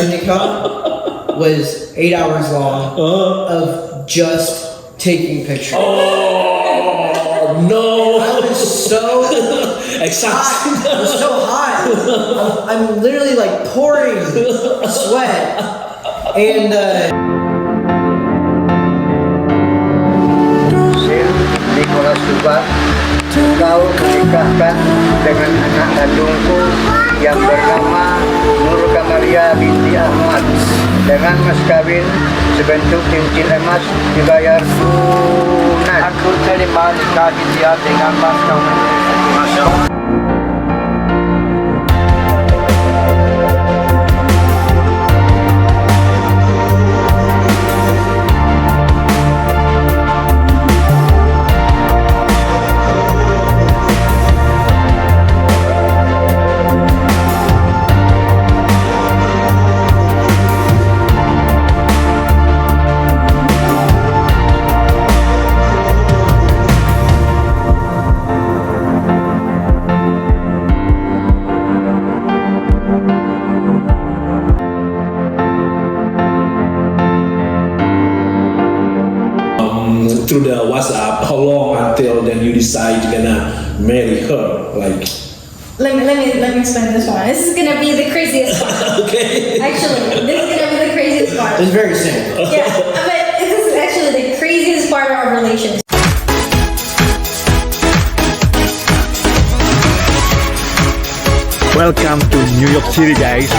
nikah was 8 hours long of just taking pictures. Oh no! I was so Exhausted. hot. I was so hot. I'm literally like pouring sweat. And Nicholas juga, kau menikahkan dengan anak kandungku yang bernama Nur Kamaria binti Ahmad dengan mas kawin sebentuk cincin emas dibayar tunai. Aku terima nikah dia dengan mas kawin. Masya Allah. Through the WhatsApp, how long until then you decide you're gonna marry her? Like, let me explain this one. This is gonna be the craziest part. okay. Actually, this is gonna be the craziest part. it's very simple. Yeah, but this is actually the craziest part of our relationship. Welcome to New York City guys,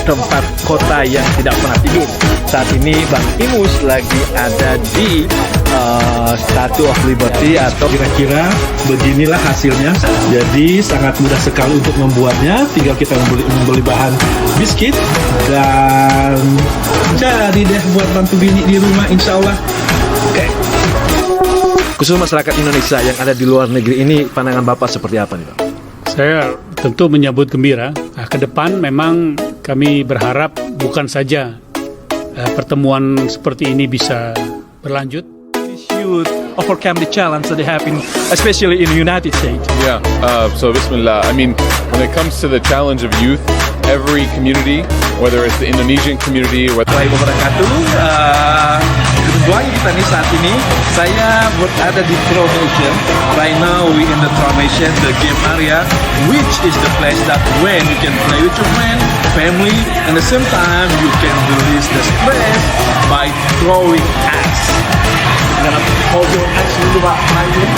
tempat kota yang tidak pernah tidur. Saat ini Bang Imus lagi ada di Statue of Liberty atau kira-kira beginilah hasilnya. Jadi sangat mudah sekali untuk membuatnya, tinggal kita membeli bahan biskuit dan jadi deh buat bantu bini di rumah insya Allah. Oke. Khusus masyarakat Indonesia yang ada di luar negeri ini, pandangan Bapak seperti apa nih Bang? Saya tentu menyambut gembira. Ke depan memang kami berharap bukan saja pertemuan seperti ini bisa berlanjut. Should overcome the challenge that they have especially in the United States. Yeah, so Bismillah. I mean, when it comes to the challenge of youth, every community, whether it's the Indonesian community, whether Kedua kita nih saat ini, saya berada di Formation. Right now we in the Formation, the game area, which is the place that when you can play with your friend, family, and at the same time you can release the stress by throwing axe. Gonna hold your axe dulu Pak, main.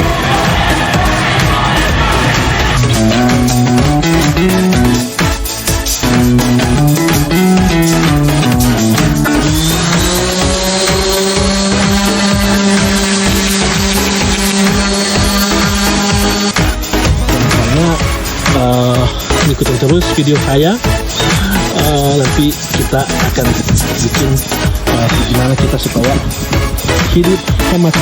Ikutin terus video saya, nanti kita akan bikin gimana kita supaya hidup hemat.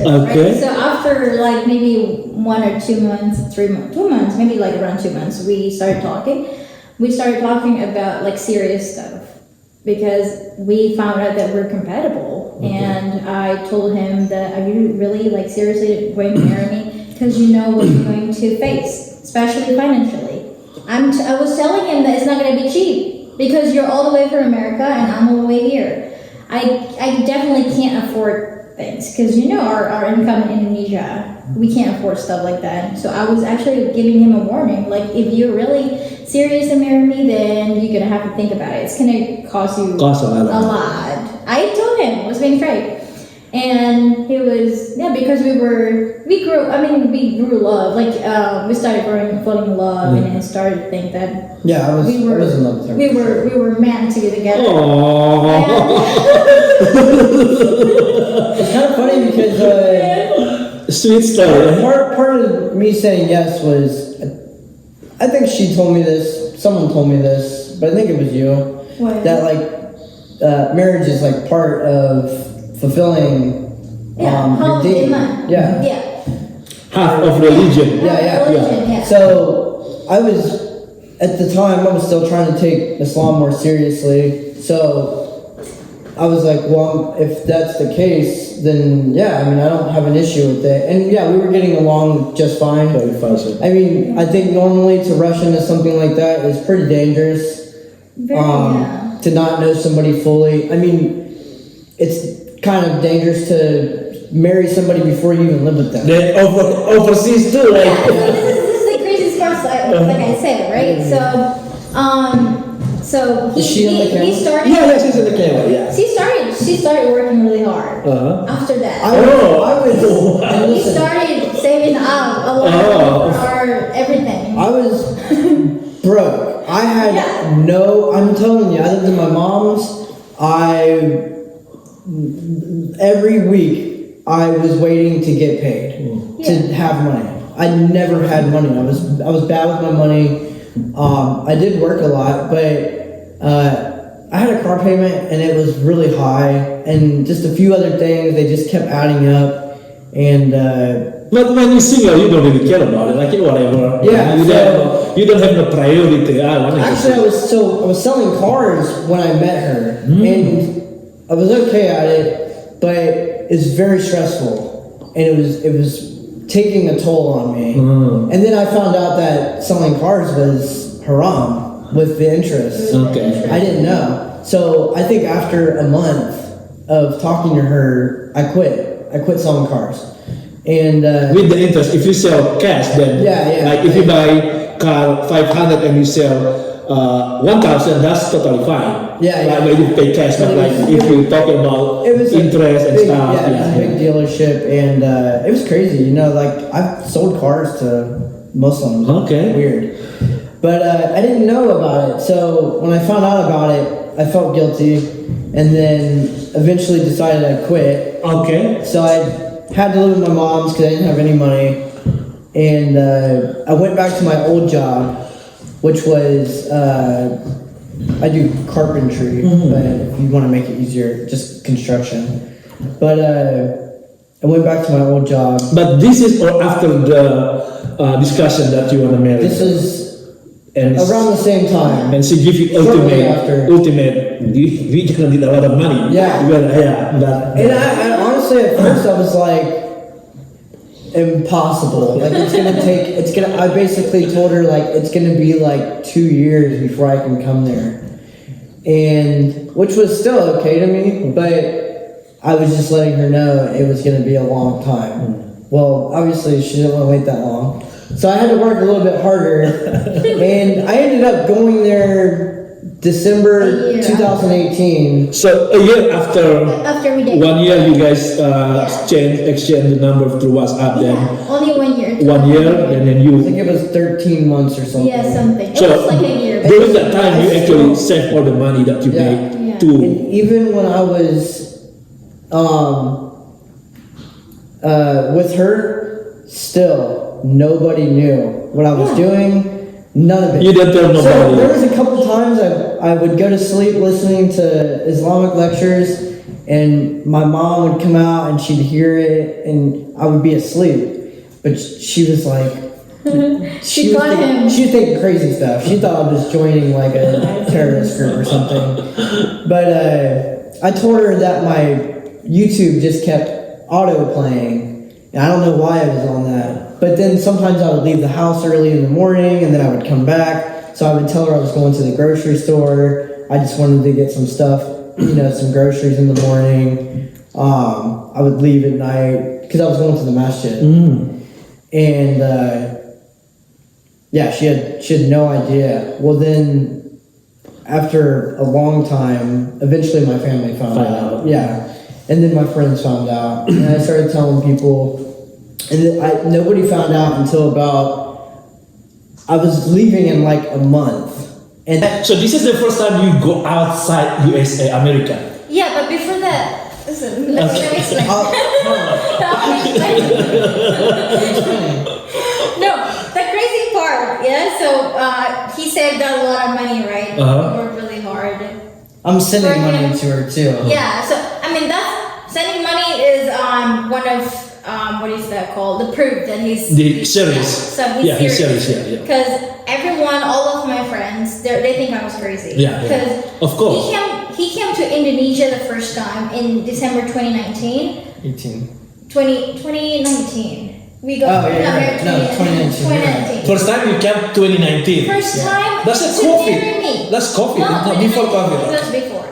Okay. Right? So after like maybe 1 or 2 months, 3 months, 2 months, maybe like around 2 months, we started talking. We started talking about like serious stuff because we found out that we're compatible. Okay. And I told him that, are you really like seriously going to marry me? Because you know what you're going to face, especially financially. I was telling him that it's not going to be cheap because you're all the way from America and I'm all the way here. I definitely can't afford things because you know our income in Indonesia, we can't afford stuff like that. So I was actually giving him a warning, like if you're really serious to marry me, then you're gonna have to think about it. It's gonna cost you a lot. I told him, I was being straight. And he was, because we grew love. Like we started falling in love, and then started to think that I was in love with her. we were meant to be together. It's kind of funny because Sweet story. part of me saying yes was, I think she told me this, someone told me this, but I think it was you. What? That like marriage is like part of fulfilling your dating. Yeah. Half of religion. Yeah. So I was, at the time, I was still trying to take Islam more seriously. So I was like, well, if that's the case, then yeah, I mean, I don't have an issue with it. And yeah, we were getting along just fine. Very fast. I mean, I think normally to rush into something like that is pretty dangerous. To not know somebody fully. I mean, it's kind of dangerous to marry somebody before you even live with them. Then overseas too, like. Yeah, this is the craziest part, like I said, right? So Is she on the camera? he started. Yeah, she's in the camera. Yeah. She started working really hard. After that. I was and He listen, started saving up a lot for everything. I was broke. I had I'm telling you, I lived in my mom's. Every week I was waiting to get paid to have money. I never had money. I was bad with my money. I did work a lot, but I had a car payment and it was really high, and just a few other things. They just kept adding up, and But when you're single, you don't really care about it. Like whatever. Yeah, You don't have no priority. actually, I was selling cars when I met her, and I was okay at it, but it's very stressful, and it was taking a toll on me. And then I found out that selling cars was haram with the interest. Okay. I didn't know. So I think after a month of talking to her, I quit selling cars. And With the interest, if you sell cash, then like if you buy car 500 and you sell 1,000, that's totally fine. Like when you pay cash, but like if you talk about interest and stuff. Yeah, it was a big dealership, and it was crazy. You know, like I've sold cars to Muslims. Okay. Weird. But I didn't know about it, so when I found out about it, I felt guilty, and then eventually decided I'd quit. Okay. So I had to live with my mom's because I didn't have any money, and I went back to my old job, which was I do carpentry, but if you want to make it easier, just construction. But I went back to my old job. But this is or after the discussion that you want to marry. This is and around the same time. And she give you Shortly after. ultimate. We gonna need a lot of money. Yeah. And I honestly at first I was like, impossible. Like I basically told her like it's gonna be like 2 years before I can come there, and which was still okay to me, but I was just letting her know it was gonna be a long time. Well, obviously she didn't want to wait that long, so I had to work a little bit harder, and I ended up going there December 2018. So a year after we did 1 year, you guys exchange the number through WhatsApp. Then only 1 year. 1 year, and then I you. think it was 13 months or something. Yeah, something. So it was like a year. during that time, you actually saved all the money that you made to. And even when I was with her, still nobody knew what I was doing. None of it. You didn't tell So nobody. there was a couple times I would go to sleep listening to Islamic lectures, and my mom would come out and she'd hear it, and I would be asleep. But she was like, She caught him. She was thinking crazy stuff. She thought I was joining like a terrorist group or something. But I told her that my YouTube just kept auto playing, and I don't know why I was on that. But then sometimes I would leave the house early in the morning, and then I would come back. So I would tell her I was going to the grocery store. I just wanted to get some stuff, some groceries in the morning. I would leave at night because I was going to the masjid. And she had no idea. Well, then after a long time, eventually my family found out. Yeah, and then my friends found out, and I started telling people. And then nobody found out until I was leaving in like a month. And So this is the first time you go outside USA, America. Yeah, but before that, listen, let me explain. No, the crazy part, so he saved a lot of money, right? He worked really hard. I'm sending money to her too. Yeah, so I mean sending money is one of what is that called? The proof that he's serious. So he's serious. Yeah. Because all of my friends, they think I was crazy. Yeah. Because Of course. he came to Indonesia the first time in December 2019. 2019. We got married 2019. First time you came 2019. First time That's a to COVID. marry me. That's COVID. No, Not before COVID. It was before.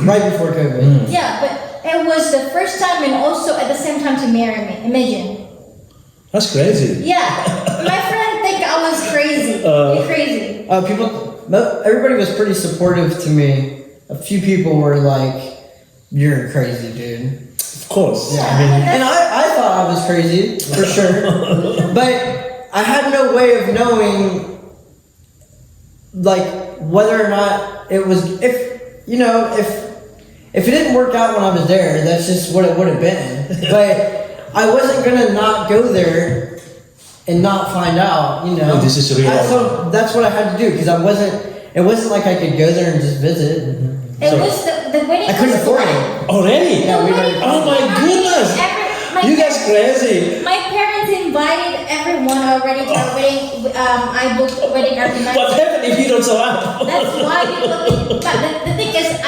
Right before COVID. Yeah, but it was the first time and also at the same time to marry me. Imagine. That's crazy. Yeah, my friend think I was crazy. You're crazy. Everybody was pretty supportive to me. A few people were like, "You're crazy, dude." Of course. Yeah, and I thought I was crazy for sure, but I had no way of knowing, like, whether or not it was if it didn't work out when I was there, that's just what it would have been. But I wasn't gonna not go there and not find out, Oh, this is real. So that's what I had to do because it wasn't like I could go there and just visit. It was the wedding. I couldn't afford it. Already? Yeah, Oh my goodness! You guys crazy! My parents invited everyone already to our wedding. I booked a wedding organizer. What happened if you don't show up? That's why people think. But the thing is,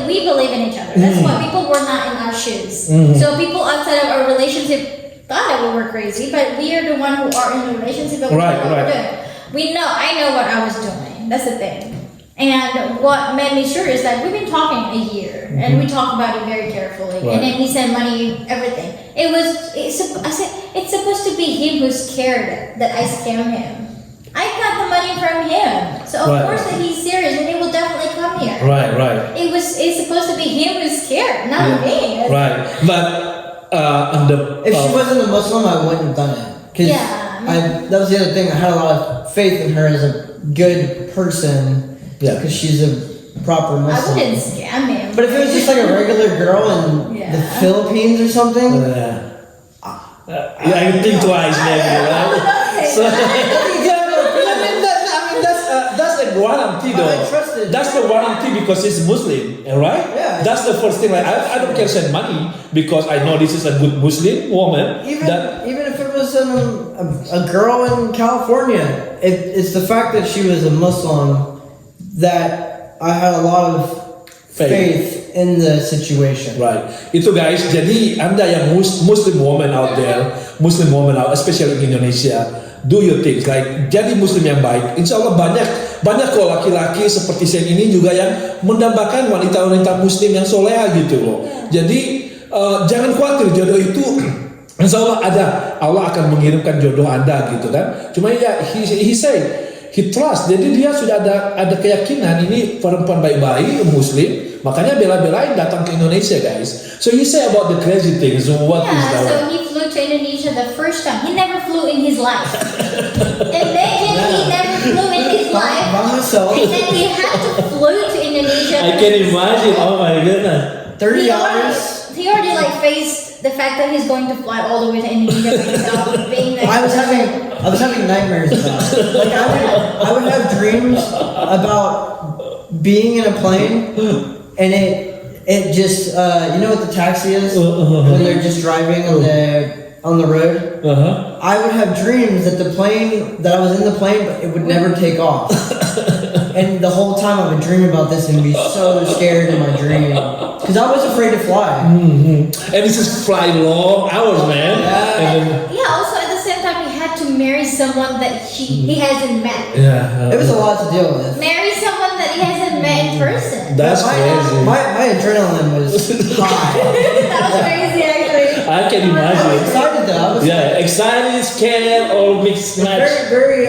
we believe in each other. That's why people were not in our shoes. So people outside of our relationship thought that we were crazy, but we are the one who are in the relationship. But we know what we're doing. I know what I was doing. That's the thing. And what made me sure is that we've been talking a year, and we talk about it very carefully. Right. And then he sent money, everything. I said, it's supposed to be him who's scared that I scam him. I got the money from him, so of course that he's serious, and he will definitely come here. Right. It's supposed to be him who's scared, not me. Right, but if she wasn't a Muslim, I wouldn't have done it. Because that was the other thing. I had a lot of faith in her as a good person. Yeah. Because she's a proper Muslim. I wouldn't scam him. But if it was just like a regular girl in the Philippines or something, I think twice, maybe, right? So, that's the guarantee, though. That's the guarantee because he's Muslim, right? Yeah. That's the first thing. Like, I don't care send money because I know this is a good Muslim woman. even if it was a girl in California, it's the fact that she was a Muslim that I had a lot of faith in the situation. Right. Itu guys, jadi Anda yang Muslim woman out there, especially in Indonesia, do your things. Like jadi Muslim yang baik. Insya Allah banyak kok laki-laki seperti saya ini juga yang mendambakan wanita-wanita Muslim yang soleha gitu loh. Jadi jangan khawatir, jodoh itu Insya Allah ada. Allah akan mengirimkan jodoh Anda gitu kan. Cuma ya he say he trust, jadi dia sudah ada keyakinan ini perempuan baik-baik Muslim, makanya bela-belain datang ke Indonesia guys. So you say about the crazy things, so what is that? So he flew to Indonesia the first time. He never flew in his life. Imagine he never flew in his life, and then he had to flew to Indonesia. I can imagine. Oh my goodness. 30 hours. He already like faced the fact that he's going to fly all the way to Indonesia by himself, being there. I was having nightmares about it. Like I would have dreams about being in a plane, and it just you know what the taxi is when they're just driving on the road. I would have dreams that I was in the plane, but it would never take off. And the whole time I would dream about this and be so scared in my dream because I was afraid to fly. And this is fly long hours, man. Also at the same time he had to marry someone that he hasn't met. It was a lot to deal with. Marry someone that he hasn't met in person. That's crazy. My adrenaline was high. That was crazy actually. I can I was imagine. excited though. Excited, scared, all mixed match. Very,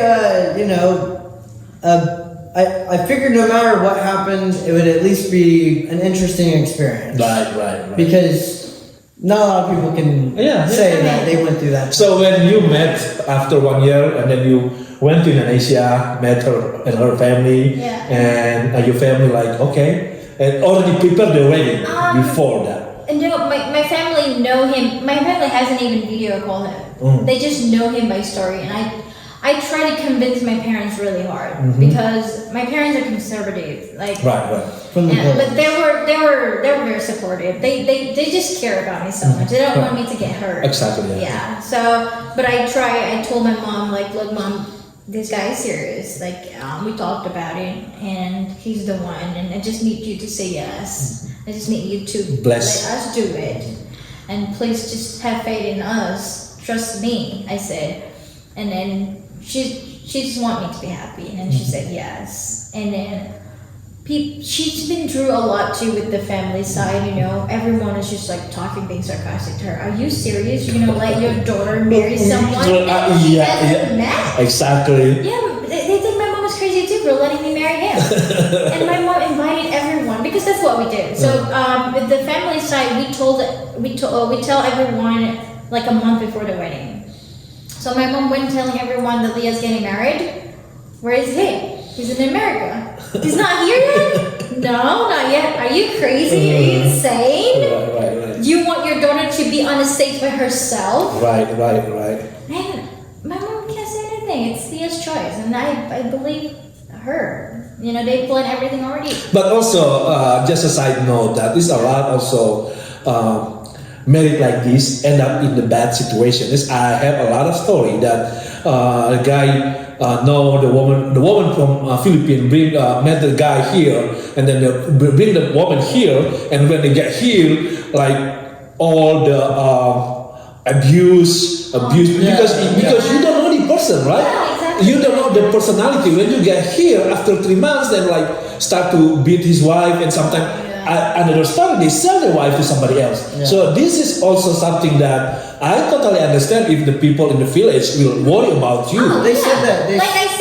I figured no matter what happened, it would at least be an interesting experience. Right. Because not a lot of people can say that they went through that. So when you met after 1 year and then you went to Indonesia, met her and her family, and your family like, okay, and already prepared the wedding before that. No, my family know him. My family hasn't even video called him. They just know him by story, and I try to convince my parents really hard because my parents are conservative, like right. But they were very supportive. They just care about me so much. They don't want me to get hurt. Exactly. Yeah. So, but I told my mom, like, look, Mom, this guy is serious. Like, we talked about it, and he's the one. And I just need you to say yes. I just need you to Bless. let us do it. And please just have faith in us. Trust me, I said. And then she just want me to be happy. And then she said yes. And then she's been through a lot too with the family side, you know. Everyone is just like talking, being sarcastic to her. Are you serious? You're gonna let your daughter marry someone? And she hasn't met. Exactly. Yeah, they think my mom is crazy too for letting me marry him. And my mom invited everyone because that's what we did. So with the family side, we tell everyone like a month before the wedding. So my mom went telling everyone that Leah's getting married. Where is he? He's in America. He's not here yet? No, not yet. Are you crazy? Are you insane? Right. You want your daughter to be on a stage by herself? Right. And my mom can't say anything. It's Leah's choice, and I believe her. You know, they planned everything already. But also, just a side note, that is a lot also married like this end up in the bad situation. I have a lot of story that a guy know the woman from Philippines met the guy here, and then they bring the woman here, and when they get here, like all the abuse because you don't know the person, right? Yeah, exactly. You don't know the personality. When you get here after 3 months, then like start to beat his wife, and sometimes another story, they sell their wife to somebody else. Yeah. So this is also something that I totally understand if the people in the village will worry about you. They said that.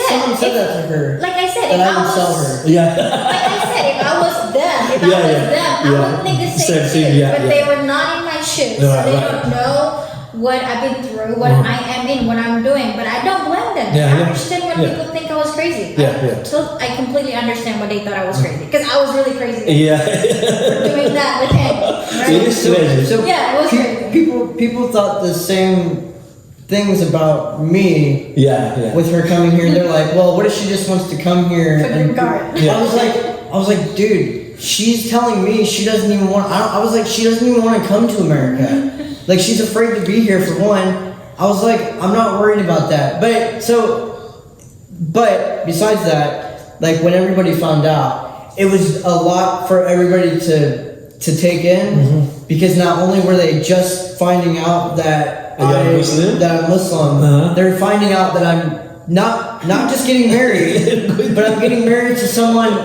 Someone said that to her. Like I said, that I would sell her. Yeah. Like I said, if I was them, I would think the same thing. But they were not in my shoes, so they don't know what I've been through, what I am in, what I'm doing. But I don't blame them. I understand when people think I was crazy. So I completely understand why they thought I was crazy, because I was really crazy. For doing that with him. Right? It is crazy. So yeah, it was crazy. People thought the same things about me. With her coming here, they're like, well, what if she just wants to come here? For the guard. I was like, dude, she's telling me she doesn't even want. I was like, she doesn't even want to come to America. Like, she's afraid to be here for one. I was like, I'm not worried about that. But besides that, like when everybody found out, it was a lot for everybody to take in, because not only were they just finding out that I'm Muslim, they're finding out that I'm not just getting married, but I'm getting married to someone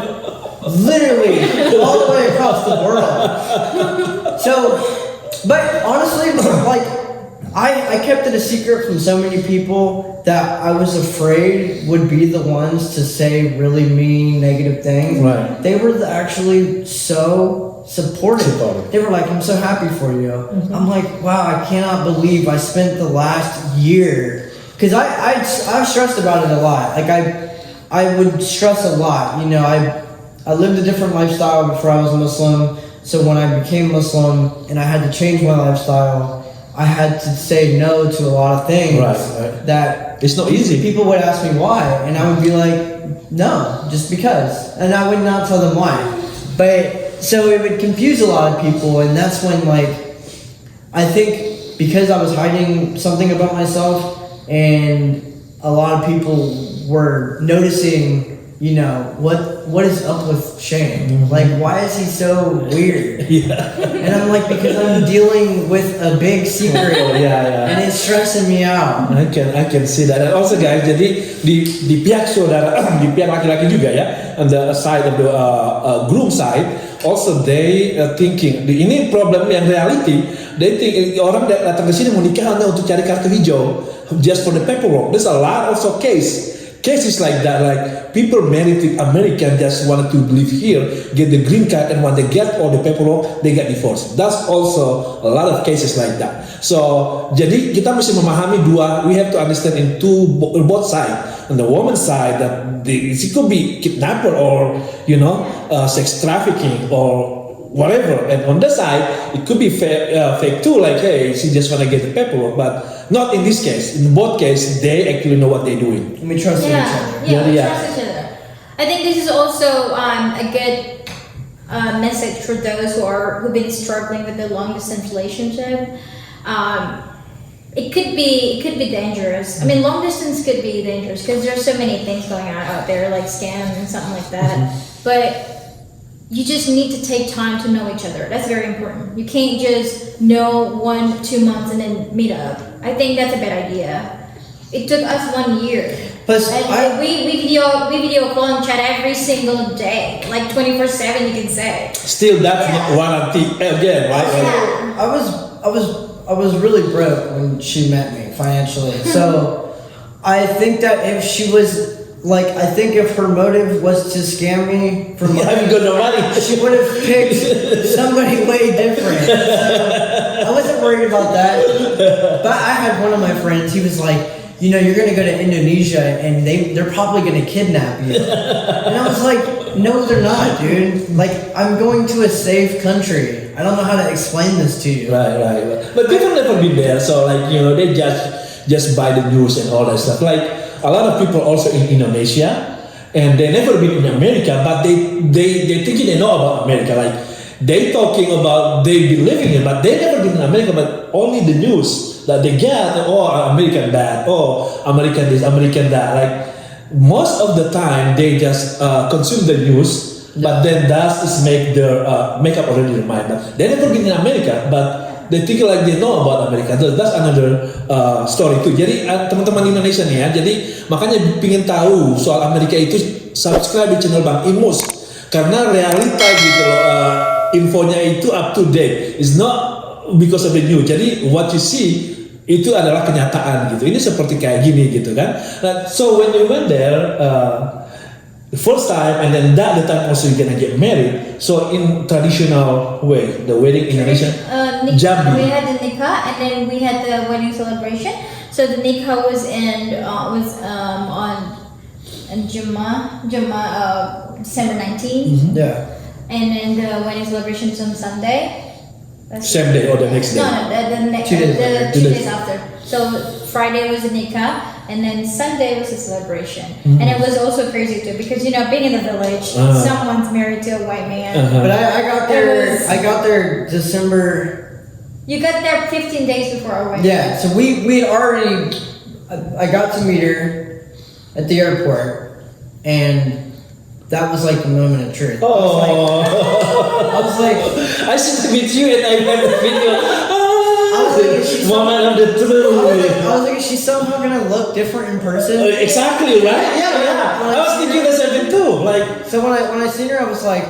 literally all the way across the world. So. But honestly, like, I kept it a secret from so many people that I was afraid would be the ones to say really mean, negative things. Right. They were actually so supportive. They were like, I'm so happy for you. I'm like, wow, I cannot believe I spent the last year. Because I stressed about it a lot. Like, I would stress a lot. You know, I lived a different lifestyle before I was Muslim. So when I became Muslim and I had to change my lifestyle, I had to say no to a lot of things. Right. That it's not easy. People would ask me why, and I would be like, no, just because. And I would not tell them why. But so it would confuse a lot of people, and that's when, like, I think because I was hiding something about myself, and a lot of people were noticing, you know, what is up with Shane? Like, why is he so weird? And I'm like, because I'm dealing with a big secret. And it's stressing me out. I can see that. And also, guys, jadi di pihak saudara, di pihak laki-laki juga ya, on the side of the groom side, also they thinking, ini problem yang reality. They think orang datang ke sini mau nikah hanya untuk cari kartu hijau, just for the paperwork. There's a lot also cases like that, like people married to American just wanted to live here, get the green card, and when they get all the paperwork, they get divorced. That's also a lot of cases like that. So, jadi kita mesti memahami we have to understand in both sides. On the woman's side, that it could be kidnapper or, you know, sex trafficking or whatever, and on the side it could be fake too, like, hey, she just want to get the paperwork, but not in this case. In both cases, they actually know what they're doing. And we trust each other. Yeah, we trust each other. I think this is also a good message for those who've been struggling with the long distance relationship. it could be dangerous. I mean, long distance could be dangerous because there's so many things going on out there, like scams and something like that. But you just need to take time to know each other. That's very important. You can't just know 1-2 months and then meet up. I think that's a bad idea. It took us 1 year. Plus, And we video call and chat every single day, like 24/7. You can say. Still, that's not warranty again, right? Yeah. I was really broke when she met me financially. So I think that if she was like, I think if her motive was to scam me for money, I'm good money. she would have picked somebody way different. I wasn't worried about that. But I had one of my friends, he was like, you know, you're gonna go to Indonesia and they're probably gonna kidnap you. And I was like, no, they're not, dude. Like, I'm going to a safe country. I don't know how to explain this to you. Right. But people never been there, so like, you know, they just buy the news and all that stuff. Like a lot of people also in Indonesia, and they never been in America, but they thinking they know about America. Like they talking about they be living it, but they never been in America, but only the news that they get. Oh, American bad. Oh, American this, American that. Like most of the time, they just consume the news. But then that is make their make up already their mind. But they never been in America, but they think like they know about America. That's another story too. Jadi teman-teman Indonesia nih ya, jadi makanya pingin tahu soal Amerika itu subscribe di channel Bang Imus karena realita gitu loh, infonya itu up to date. It's not because of the news. Jadi what you see itu adalah kenyataan gitu. Ini seperti kayak gini gitu kan. So when you went there. The first time and then the time also you're gonna get married. So in traditional way, the wedding in Indonesia, Jambi. We had the nikah and then we had the wedding celebration. So the nikah was on December 19th. Yeah. And then the wedding celebration is on Sunday. Same day or the next day? No, the next 2 days two days after. So Friday was the nikah, and then Sunday was the celebration. And it was also crazy too because you know being in the village, someone's married to a white man. But I got there. I got there December. You got there 15 days before our wedding. Yeah, so we already. I got to meet her at the airport, and that was like the moment of truth. I was like, I should meet you and I have a video. Moment of the truth. I was like, is she somehow gonna look different in person? Exactly, right? Yeah. I was thinking the same thing too. Like, so when I seen her, I was like,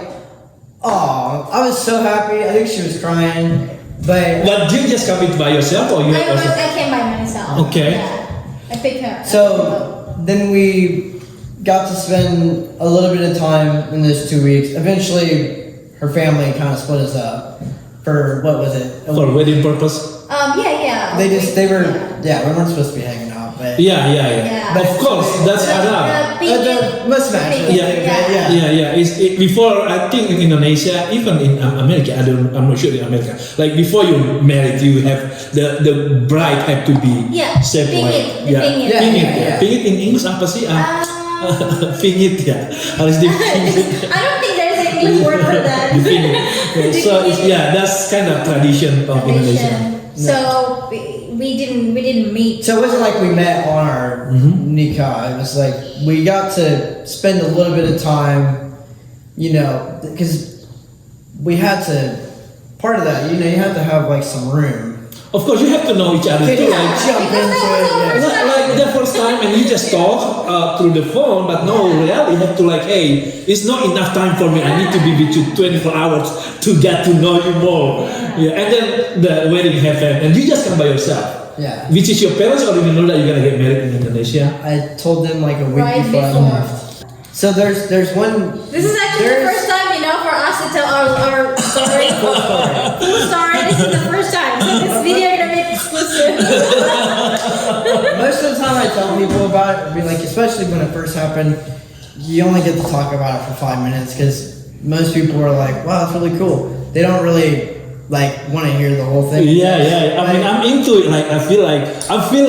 oh, I was so happy. I think she was crying, but did you just come in by yourself or you? I came by myself. Okay. Yeah. I picked her. So then we got to spend a little bit of time in those 2 weeks. Eventually, her family kind of split us up for what was it? For wedding purpose. Yeah. We weren't supposed to be hanging out, but Yeah. Of course, that's enough. the mismatch. Yeah. Before I think in Indonesia, even in America, I'm not sure in America. Like before you married, you have the bride have to be same pingit. Pingit in English apa sih? Pingit ya, harus dipingit. I don't think there's an English word for that. So that's kind of tradition of Indonesia. So we didn't meet. So it wasn't like we met on our nikah. It was like we got to spend a little bit of time, you know, because we had to. Part of that, you know, you have to have like some room. Of course, you have to know each other too. Like jump into it. Like the first time, and you just talk through the phone, but no, really, you have to like, hey, it's not enough time for me. I need to be with you 24 hours to get to know you more. Yeah, and then the wedding happened, and you just come by yourself. Yeah. Which is your parents already know that you're gonna get married in Indonesia? I told them like a week before I left. So there's one. This is actually the first time, you know, for us to tell our story. Full story. This is the first time. So this video gonna be exclusive. Most of the time I tell people about it, like especially when it first happened, you only get to talk about it for 5 minutes because most people are like, wow, that's really cool. They don't really like want to hear the whole thing. Yeah. I mean, I'm into it. Like I feel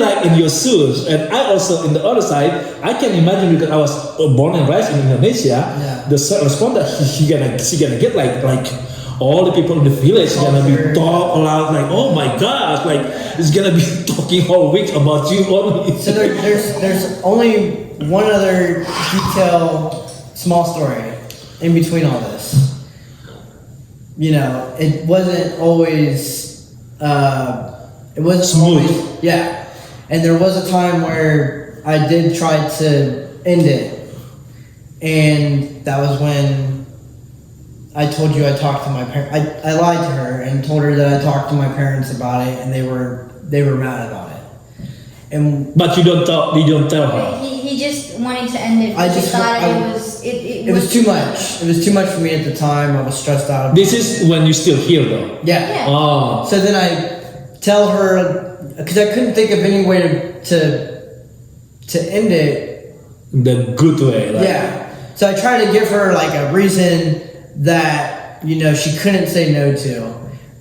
like in your shoes, and I also in the other side. I can imagine because I was born and raised in Indonesia. Yeah. The response that she gonna get like, all the people in the village gonna be talk loud like, oh my gosh, like it's gonna be talking all week about you only. So there's only one other detail, small story in between all this. You know, it wasn't always smooth. Always, yeah. And there was a time where I did try to end it, and that was when I told you I talked to my parents. I lied to her and told her that I talked to my parents about it, and they were mad about it. But you don't tell her. He just wanted to end it. I just thought it was too much. It was too much for me at the time. I was stressed out. This is when you still here though. Yeah. Oh. So then I tell her, because I couldn't think of any way to end it. The good way. Like. Yeah. So I tried to give her like a reason that, you know, she couldn't say no to,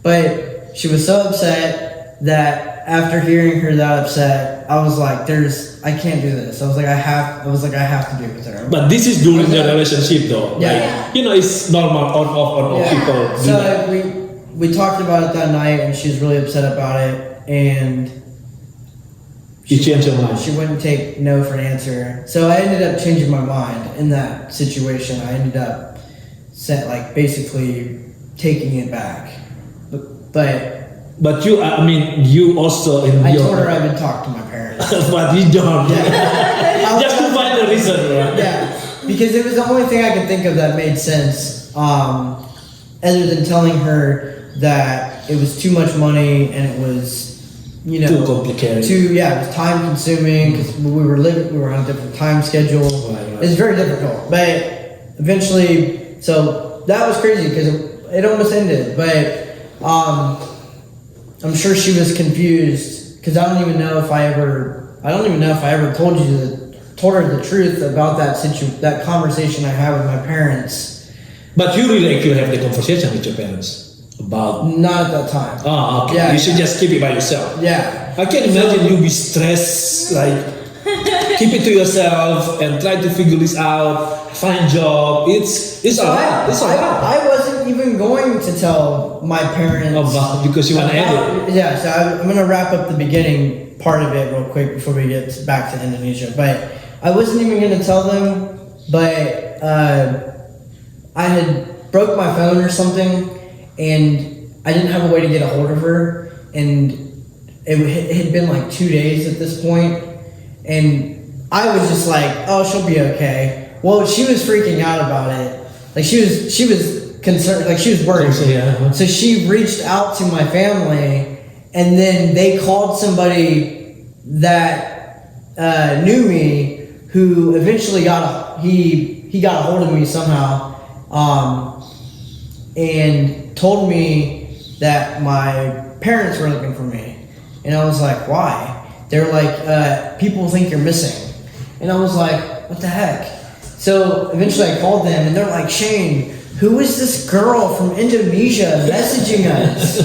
but she was so upset that after hearing her that upset, I was like, I can't do this. I was like, I have to be with her. But this is during the relationship though. Yeah. Like, you know, it's normal on off people. So we talked about it that night, and she was really upset about it, and you changed your mind. She wouldn't take no for an answer. So I ended up changing my mind in that situation. I ended up basically taking it back. But you, I mean, you also in I told her I would talk to my parents. But you don't. Yeah. Just to find a reason, right? Yeah, because it was the only thing I could think of that made sense, other than telling her that it was too much money and it was, you know, too complicated. It was time consuming because we were on a different time schedule. Right. It's very difficult, but eventually, so that was crazy because it almost ended, but I'm sure she was confused because I don't even know if I ever told her the truth about that conversation I had with my parents. But you really actually have the conversation with your parents about? Not at that time. Oh, okay. Yeah, you should just keep it by yourself. Yeah. I can imagine you be stressed, like keep it to yourself and try to figure this out, find job. It's a lot. It's a lot. I wasn't even going to tell my parents because you want to end it. Yeah, so I'm going to wrap up the beginning part of it real quick before we get back to Indonesia. But I wasn't even going to tell them, but I had broke my phone or something, and I didn't have a way to get a hold of her, and it had been like 2 days at this point, and I was just like, oh, she'll be okay. Well, she was freaking out about it. Like she was concerned, like she was worried. So she reached out to my family, and then they called somebody that knew me, who eventually he got a hold of me somehow, and told me that my parents were looking for me. And I was like, why? They were like, people think you're missing. And I was like, what the heck? So eventually I called them, and they're like, Shane, who is this girl from Indonesia messaging us?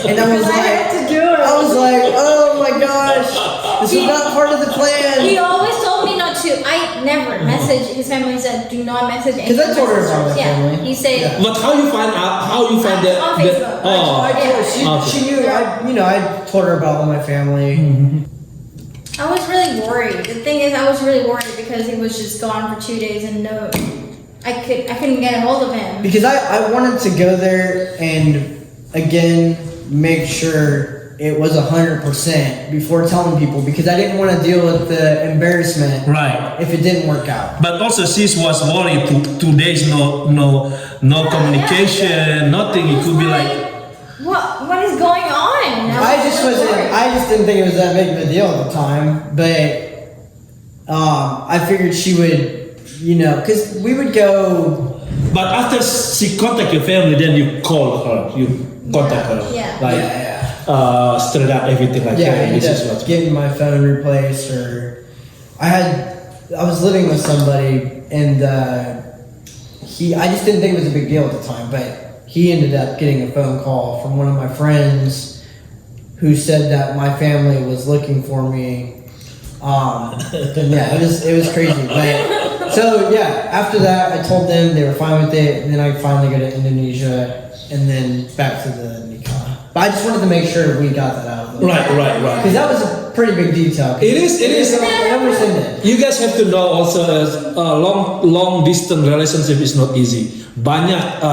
And I was like, oh my gosh, this is not part of the plan. He always told me not to. I never messaged his family. He said, do not message anyone. Because I told her about my family. He said. But how you find out? How you find that? On Facebook. She knew. I told her about my family. Mm-hmm. I was really worried. The thing is, I was really worried because he was just gone for 2 days and I couldn't get a hold of him. Because I wanted to go there and again make sure it was 100% before telling people, because I didn't want to deal with the embarrassment. Right. If it didn't work out. But also, sis was worried. 2 days, no communication, nothing. It could be like. What is going on? I just didn't think it was that big of a deal at the time, but I figured she would, because we would go. But after she contact your family, then you call her, you contact her, straight up everything like that. Yeah, I ended up getting my phone replaced, or I was living with somebody, and I just didn't think it was a big deal at the time, but he ended up getting a phone call from one of my friends who said that my family was looking for me. It was crazy, but So yeah, after that, I told them they were fine with it, and then I finally go to Indonesia, and then back to the nikah. But I just wanted to make sure we got that out of the way. Right. Because that was a pretty big detail. It is. I understand it. You guys have to know also, long distance relationship is not easy. Banyak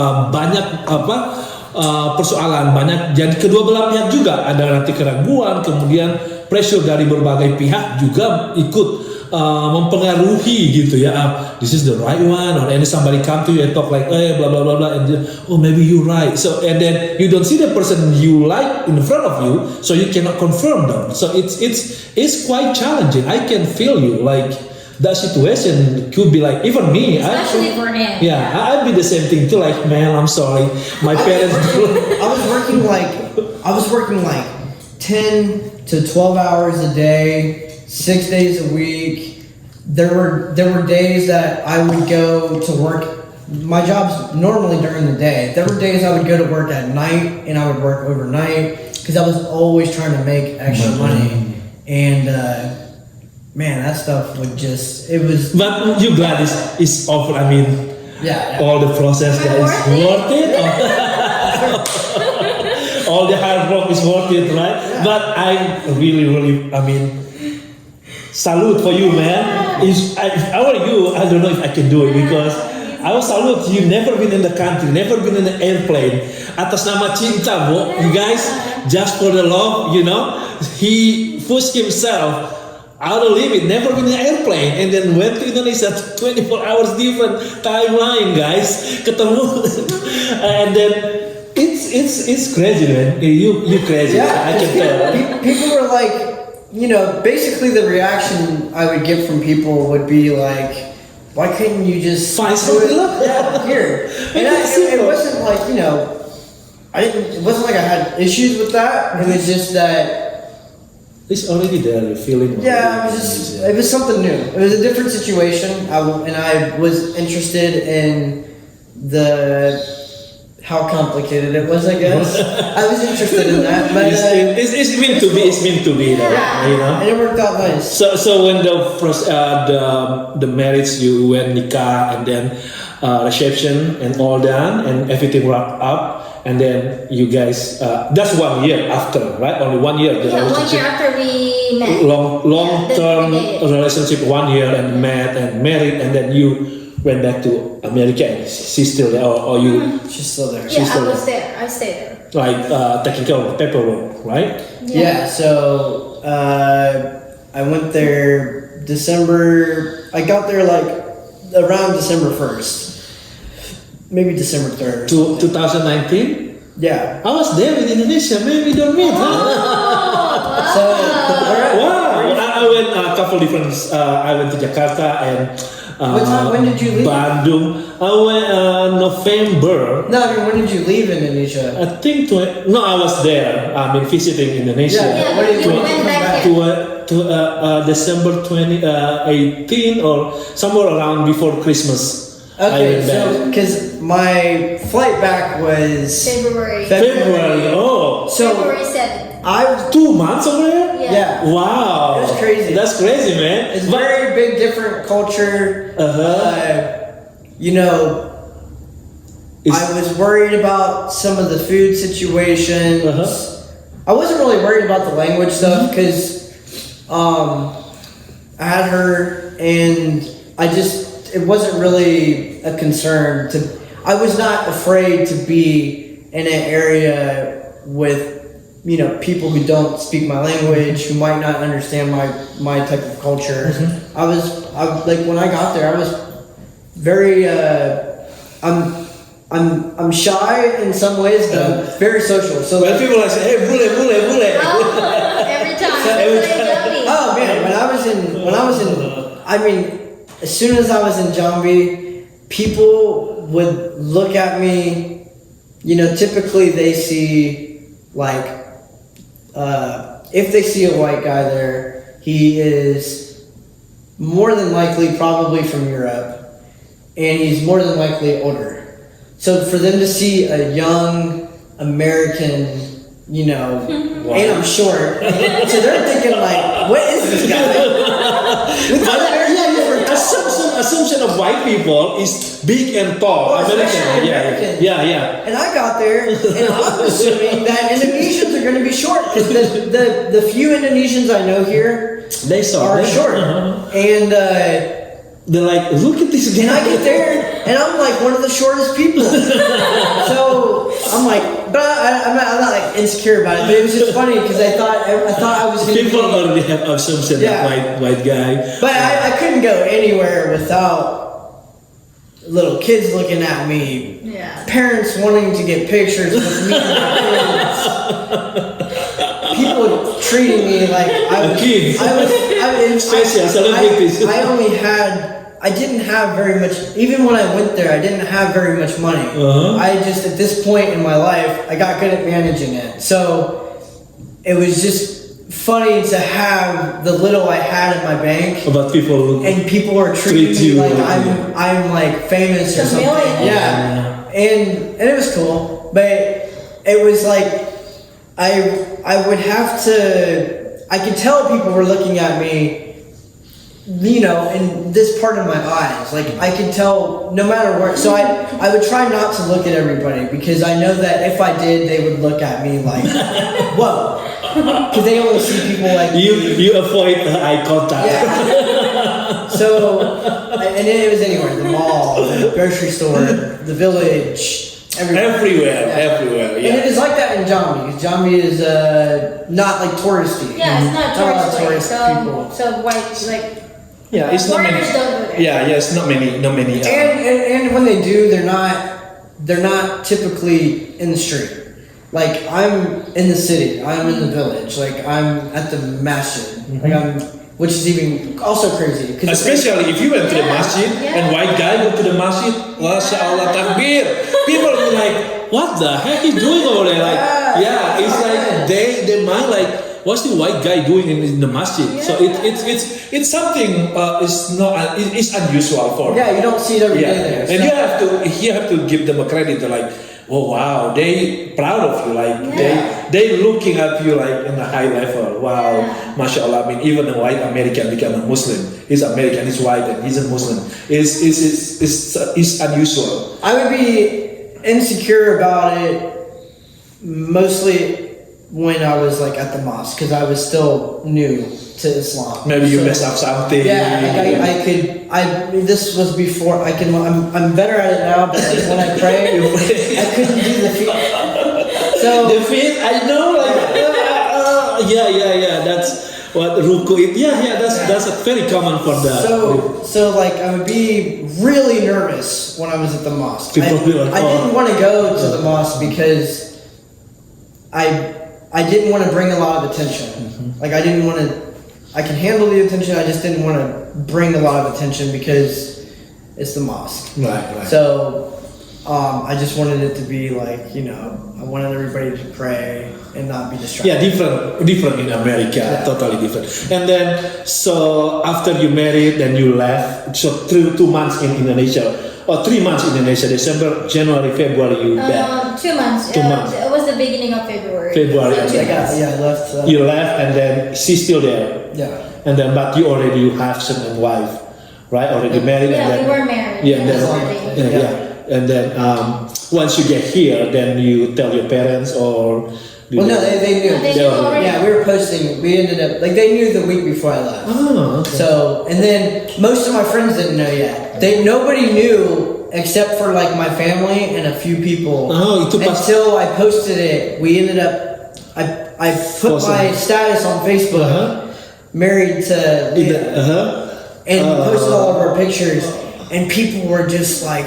persoalan, banyak. Jadi kedua belah pihak juga ada nanti keraguan, kemudian pressure dari berbagai pihak juga ikut mempengaruhi gitu ya. This is the right one, or and somebody come to you and talk like blah blah blah blah, and then, oh maybe you're right. So and then you don't see the person you like in front of you, so you cannot confirm them. So it's quite challenging. I can feel you like. That situation could be like even me. Especially for him. Yeah, I'd be the same thing too. Like, man, I'm sorry, my parents. I was working like 10 to 12 hours a day, 6 days a week. There were days that I would go to work. My job's normally during the day. There were days I would go to work at night and I would work overnight because I was always trying to make extra money. And man, that stuff would it was. But you glad it's over. I mean, yeah. All the process that is worth it. All the hard work is worth it, right? Yeah. But I really, I mean, salute for you, man. If I were you, I don't know if I can do it because I will salute you. Never been in the country, never been in an airplane. Atas nama cinta, bro. You guys, just for the love, he pushed himself. Out of limit, never been in an airplane, and then went to Indonesia. 24 hours different timeline, guys. Ketemu, and then it's crazy, man. You crazy. Yeah, I can tell. People were like, basically the reaction I would get from people would be like, why couldn't you just find something here? And it wasn't like it wasn't like I had issues with that. It was just that. It's already there, the feeling. Yeah, it was something new. It was a different situation, and I was interested in how complicated it was. I guess I was interested in that, but it's meant to be. It's meant to be, and it worked out nice. So when the first the marriage, you went nikah and then reception and all done and everything wrapped up. And then you guys, that's 1 year after, right? Only 1 year. The relationship. 1 year after we met. Long-term relationship, 1 year and met and married, and then you went back to America. And she's still there, or you? She's still there. Yeah, I was there. I stayed there. Like taking care of paperwork, right? Yeah. So I went there December. I got there like around December 1st. Maybe December 3rd. 2019? Yeah. I was there in Indonesia. Maybe we don't meet, huh? So, wow. I went a couple different. I went to Jakarta and. When did you leave? Bandung. I went November. No, I mean, when did you leave Indonesia? I think I was there. I mean, visiting Indonesia. Yeah. When did you went back to December 2018 or somewhere around before Christmas. Okay, so because my flight back was February. Oh, so February 7th. I was 2 months over there. Yeah. Wow. That's crazy. That's crazy, man. It's very big, different culture. I was worried about some of the food situations. I wasn't really worried about the language stuff because I had her and it wasn't really a concern I was not afraid to be in an area with, people who don't speak my language, who might not understand my type of culture. I was when I got there, I was very, I'm shy in some ways, but I'm very social. So when people like say, hey, bule. Every time. Oh man, as soon as I was in Jambi, people would look at me, typically they see if they see a white guy there, he is more than likely probably from Europe, and he's more than likely older. So for them to see a young American, wow. And I'm short, so they're thinking what is this guy? assumption of white people is big and tall. Well, American. especially Yeah, Americans. yeah. And I got there, and I'm assuming that Indonesians are going to be short because the few Indonesians I know here They saw are it. short, and They're like, look at this guy. I get there, and I'm like one of the shortest people. So I'm like, but I'm not like insecure about it. But it was just funny because I thought I was going to People already have assumption Yeah. that white guy. But I couldn't go anywhere without little kids looking at me. Yeah. Parents wanting to get pictures with me and my kids. People treating me like I was. Kids. Special celebrities. I didn't have very much. Even when I went there, I didn't have very much money. I just at this point in my life, I got good at managing it. So it was just funny to have the little I had in my bank. About people And people are treating treat me you like like I'm like famous or something. Chameleon. Yeah. And it was cool. But it was like I would have to I could tell people were looking at me, you know, in this part of my eyes. Like I could tell no matter where. So I would try not to look at everybody because I know that if I did, they would look at me like, whoa. Because they only see people like you avoid the eye contact. Yeah. So, and it was anywhere, the mall, the grocery store, the village, everywhere. Everywhere. Yeah. And it is like that in Jambi, because Jambi is not like touristy. Yeah, it's not a lot of tourist tourist place. people. So white, like, Yeah, it's not many. foreigners don't go there. Yeah, it's not many. And when they do, they're not typically in the street. Like I'm in the city, I'm in the village, like I'm at the masjid, which is even also crazy. Especially if you went to the masjid and white guy went to the masjid, Masya Allah takbir. People will be like, what the heck is doing over there? Like, it's like they mind like, what's the white guy doing in the masjid? So it's something it's unusual for. Yeah, you don't see it every day there. And you have to give them a credit. They're like, oh wow, they proud of you. Like they looking at you like in a high level. Wow, mashallah. I mean, even a white American become a Muslim. He's American, he's white, and he's a Muslim. It's unusual. I would be insecure about it mostly when I was like at the mosque because I was still new to Islam. Maybe you mess up something. Yeah, like this was before I'm better at it now, but like when I pray, I couldn't do the feet. So the feet, I know, like that's what ruku is. That's a very common for the. So like I would be really nervous when I was at the mosque. People be like, I didn't want to go to the mosque because I didn't want to bring a lot of attention. Like I didn't want to. I can handle the attention. I just didn't want to bring a lot of attention because it's the mosque. Right. So I just wanted it to be like, I wanted everybody to pray and not be distracted. Yeah, different in America, totally different. And then, so after you married, then you left. So 2 months in Indonesia, or 3 months in Indonesia. December, January, February, you back. 2 months. 2 months. It was the beginning of February. February. So 2 months. I left. You left, and then she's still there. Yeah. And then, but you have son and wife, right? Already married. Yeah, and then, we were married. Yeah, and then once you get here, then you tell your parents or. Well, no, they knew. They knew already. Yeah, we were posting. We ended up they knew the week before I left. Oh, okay. So, and then most of my friends didn't know yet. Nobody knew except for like my family and a few people. Until I posted it, we ended up. I put my status on Facebook. Married to Leah, and posted all of our pictures, and people were just like,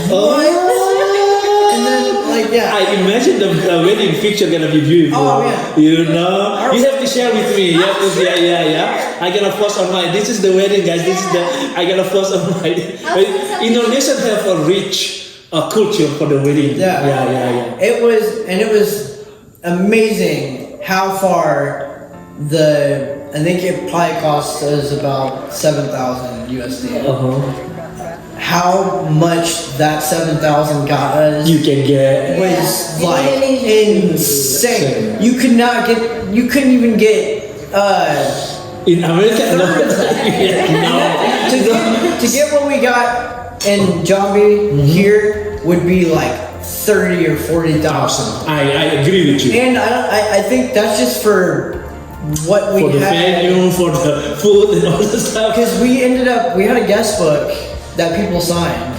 what? And then, I imagine the wedding picture gonna be beautiful. Oh man. You have to share with me. I gotta post on my. This is the wedding, guys. This is the. I gotta post on my. Indonesians have a rich culture for the wedding. Yeah. It was amazing how far I think it probably cost us about 7,000 USD. How much that 7,000 got us? You can get was like insane. You couldn't even get In America, no. To get what we got in Jambi here would be like 30 or 40,000. I agree with you. And I think that's just for what we For the had. venue, for the food and all the stuff. Because we had a guest book that people signed,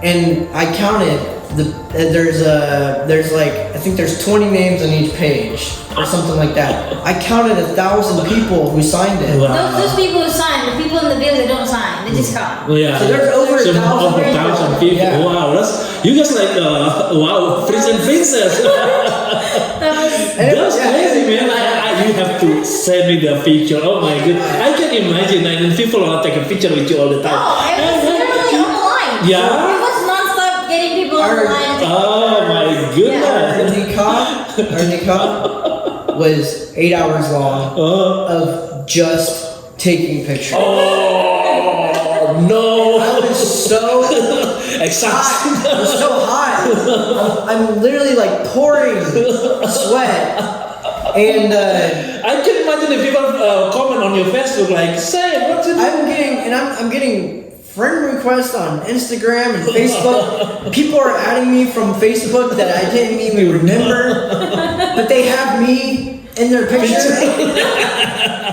and I counted there's like, I think there's 20 names on each page or something like that. I counted 1,000 people who signed it. Wow. Those people who sign, the people in the village that don't sign, they just come. Yeah. So there's over 1,000 people. Yeah. Wow, you guys like wow, prince and princess. That's crazy, man. You have to send me the picture. Oh my god, I can imagine. And people want to take a picture with you all the time. Oh, it was literally on the line. Yeah. It was non-stop getting people on the line. Oh my goodness. Our nikah was 8 hours long of just taking pictures. Oh no! I was so exhausted. hot. I was so hot. I'm literally like pouring sweat. And I can imagine if people comment on your Facebook like, "Say, what's it?" I'm getting friend requests on Instagram and Facebook. People are adding me from Facebook that I didn't even remember, but they have me in their picture.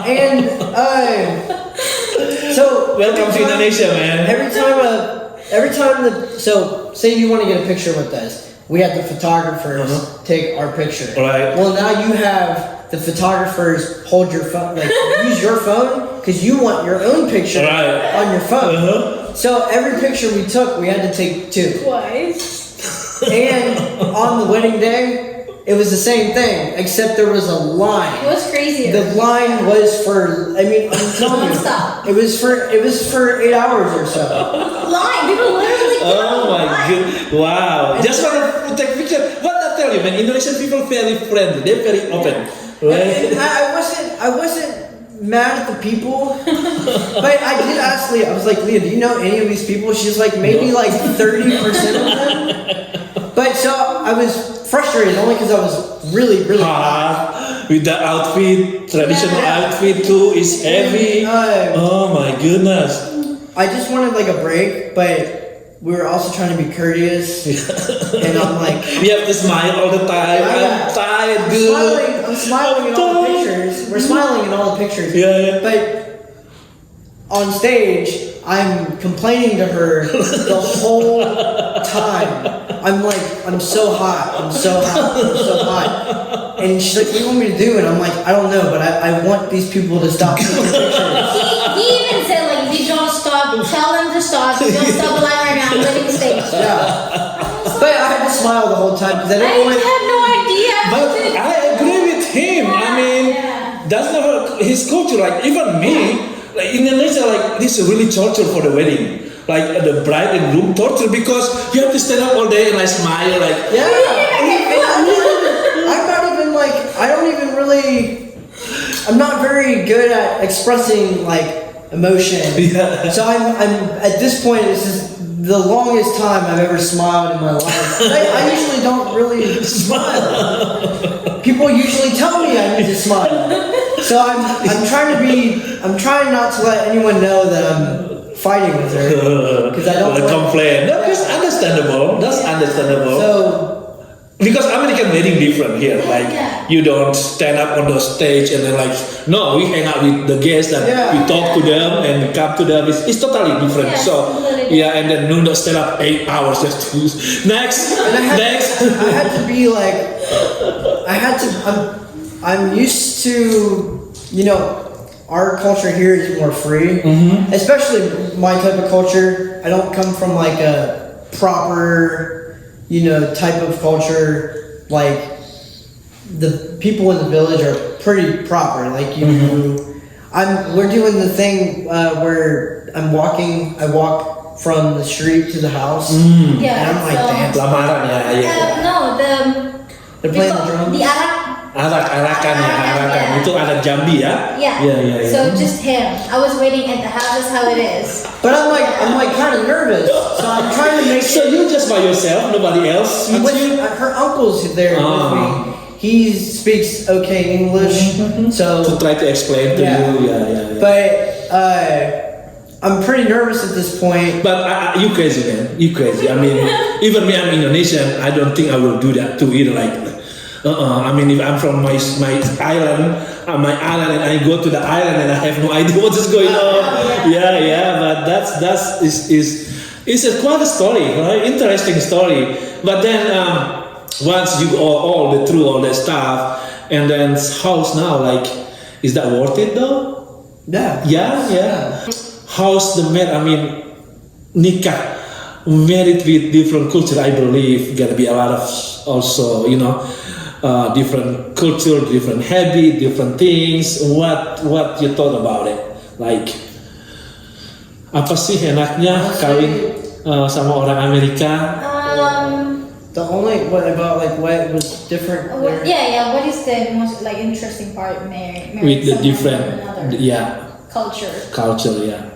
And so welcome to Indonesia, man. Every time so say you want to get a picture with us. We had the photographers take our picture. Right. Well, now you have the photographers hold your phone, like use your phone, because you want your own picture on your phone. So every picture we took, we had to take 2. Twice. And on the wedding day, it was the same thing, except there was a line. What's crazier? The line was for, I'm telling you, Non-stop. it was for 8 hours or so. Line. People literally get Oh on the my line. god! Wow! Just want to take picture. What I tell you, man? Indonesian people very friendly. They're very open. Right? And I wasn't mad at the people, but I did ask Leah. I was like, Leah, do you know any of these people? She's like, maybe like 30% of them. But so I was frustrated only because I was really hot. With the outfit, traditional outfit too, is heavy. Oh my goodness! I just wanted like a break, but we were also trying to be courteous. And I'm like, you have to smile all the time. I'm tired, dude. I'm smiling in all the pictures. We're smiling in all the pictures. Yeah. But on stage, I'm complaining to her the whole time. I'm like, I'm so hot. I'm so hot. And she's like, what do you want me to do? And I'm like, I don't know, but I want these people to stop taking pictures. He even said, like, if you don't stop, tell them to stop. If you don't stop the line right now, I'm leaving the stage. Yeah. But I had to smile the whole time because I didn't want. had no idea. But I agree with him. I mean, that's not his culture. Like even me, like in Indonesia, like this is really torture for the wedding. Like the bride and groom torture because you have to stand up all day and I smile like. Yeah. I'm not even like. I don't even really. I'm not very good at expressing like emotion. Yeah. So I'm at this point. This is the longest time I've ever smiled in my life. I usually don't really smile. People usually tell me I need to smile. So I'm trying not to let anyone know that I'm fighting with her because I don't want to complain. No, that's understandable. That's understandable. So. Because American wedding different here, like you don't stand up on the stage and then like no, we hang out with the guests and we talk to them and we come to them. It's totally different. So and then no, don't stand up 8 hours just to next. I had to be like, I'm used to, our culture here is more free, especially my type of culture. I don't come from like a proper. Type of culture, like the people in the village are pretty proper. Like we're doing the thing where I walk from the street to the house, and I'm like dancing. They're playing the drums. The Arakan. Itu adat Jambi ya? Yeah. So just him. I was waiting at the house. That's how it is. But I'm like kind of nervous. So I'm trying to make. So you just by yourself, nobody else with you? Her uncle's there with me. he speaks okay English, so to try to explain to you. Yeah. But I'm pretty nervous at this point. But you crazy, man. You crazy. I mean, even me, I'm Indonesian. I don't think I will do that too either. Like, I mean, if I'm from my island, and I go to the island and I have no idea what is going on. Yeah. But that's a quite a story, right? Interesting story. But then once you all the through all that stuff, and then how's now? Like, is that worth it though? Yeah. How's the nikah, married with different culture, I believe gonna be a lot of also, different culture, different habit, different things. What you thought about it? Like, apa sih enaknya kawin sama orang Amerika? The only what was different? What is the most interesting part? Married With the different, culture, yeah.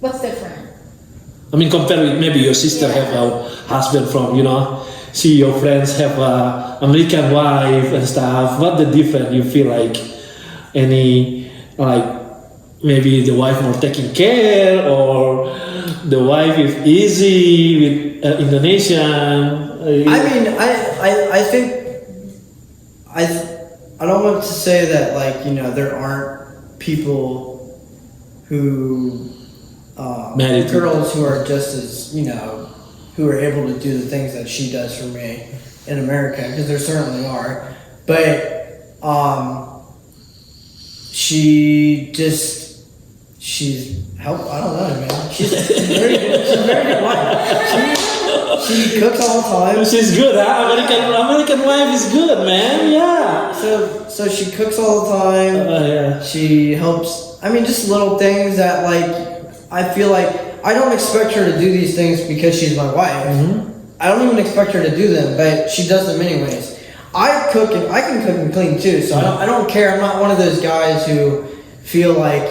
What's different? I mean, compared with maybe your sister have a husband from, see your friends have a American wife and stuff. What the difference you feel like? Any, like, maybe the wife more taking care, or the wife is easy with Indonesian? I mean, I think I don't want to say that there aren't people who married girls who are just as who are able to do the things that she does for me in America, because there certainly are, but she's help. I don't know, man. She's very good wife. She cooks all the time. She's good, huh? American wife is good, man. Yeah. So she cooks all the time. Yeah. She helps. I mean, just little things that I feel like I don't expect her to do these things because she's my wife. I don't even expect her to do them, but she does them anyways. I can cook and clean too, so I don't care. I'm not one of those guys who feel like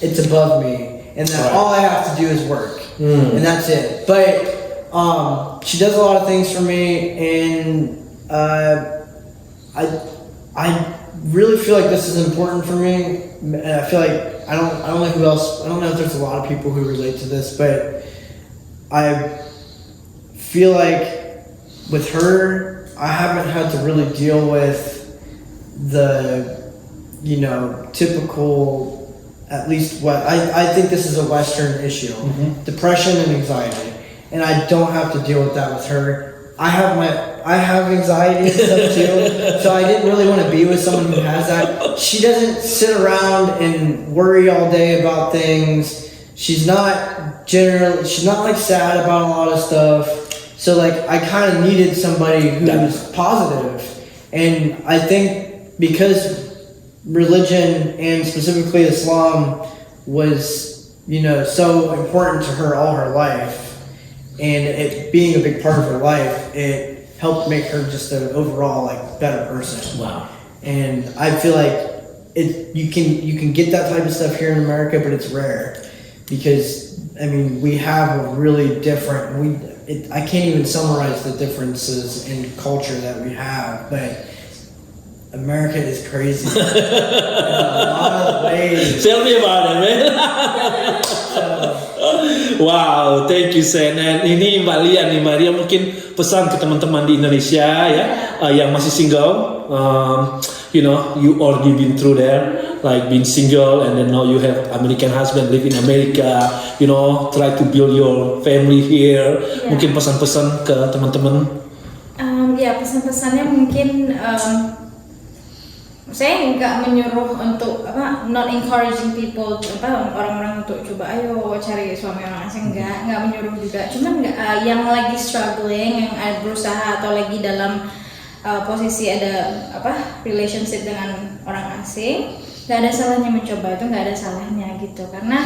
it's above me and that all I have to do is work and that's it. But she does a lot of things for me, and I really feel like this is important for me. And I feel like I don't know who else. I don't know if there's a lot of people who relate to this, but I feel like with her, I haven't had to really deal with the typical. At least what I think this is a Western issue, depression and anxiety, and I don't have to deal with that with her. I have anxiety and stuff too, so I didn't really want to be with someone who has that. She doesn't sit around and worry all day about things. She's not sad about a lot of stuff. So I kind of needed somebody who's positive, and I think because religion and specifically Islam was so important to her all her life, and it being a big part of her life, it helped make her just an overall better person. Wow. And I feel like you can get that type of stuff here in America, but it's rare because we have a really different I can't even summarize the differences in culture that we have, but America is crazy in a lot of ways. Tell me about it, man. Wow, thank you, Sen. And ini Mbak Lia nih, Maria mungkin pesan ke teman-teman di Indonesia ya, yang masih single. You already been through there, like being single, and then now you have American husband live in America. Try to build your family here. Yeah. Mungkin pesan-pesan ke teman-teman. Pesan-pesannya mungkin. Saya nggak menyuruh untuk not encouraging people orang-orang untuk coba ayo cari suami orang asing, nggak menyuruh juga, cuman yang lagi struggling, yang berusaha atau lagi dalam posisi ada relationship dengan orang asing, nggak ada salahnya mencoba, itu nggak ada salahnya gitu, karena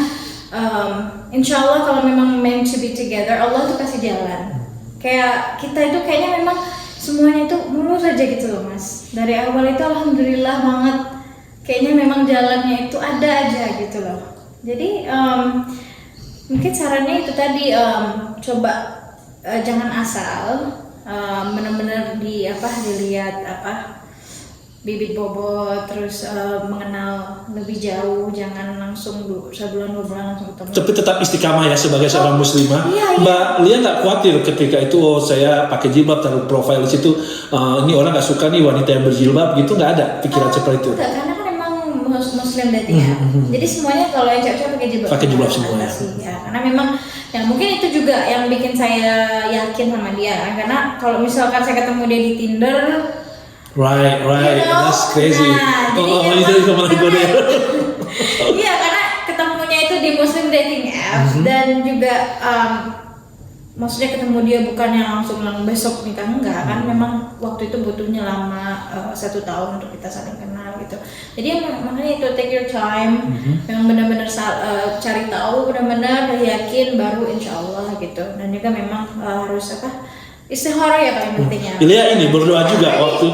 insya Allah kalau memang meant to be together, Allah tuh kasih jalan. Kayak kita itu kayaknya memang semuanya itu mulus aja gitu loh Mas. Dari awal itu alhamdulillah banget. Kayaknya memang jalannya itu ada aja gitu loh. Jadi mungkin sarannya itu tadi, coba jangan asal. benar-benar dilihat bibit bobot, terus mengenal lebih jauh, jangan langsung sebulan 2 bulan langsung ketemu. Tapi tetap istiqamah ya sebagai seorang muslimah. Iya. Mbak Lia nggak khawatir ketika itu saya pakai jilbab taruh profil di situ, ini orang nggak suka nih wanita yang berjilbab gitu, nggak ada pikiran seperti itu? Enggak, karena kan emang muslim dating ya. Jadi semuanya kalau yang cewek pakai jilbab. Pakai jilbab semua ya. Karena memang mungkin itu juga yang bikin saya yakin sama dia kan. Karena kalau misalkan saya ketemu dia di Tinder, right, that's crazy. Itu kemana gue deh? Iya, karena ketemunya itu di Muslim dating apps dan juga maksudnya ketemu dia bukannya langsung besok nikah, enggak kan, memang waktu itu butuhnya lama, 1 tahun untuk kita saling kenal gitu. Jadi makanya itu take your time, memang benar-benar cari tahu, benar-benar yakin baru insya Allah gitu. Dan juga memang harus istikharah ya paling pentingnya. Ilya ini berdoa juga waktu.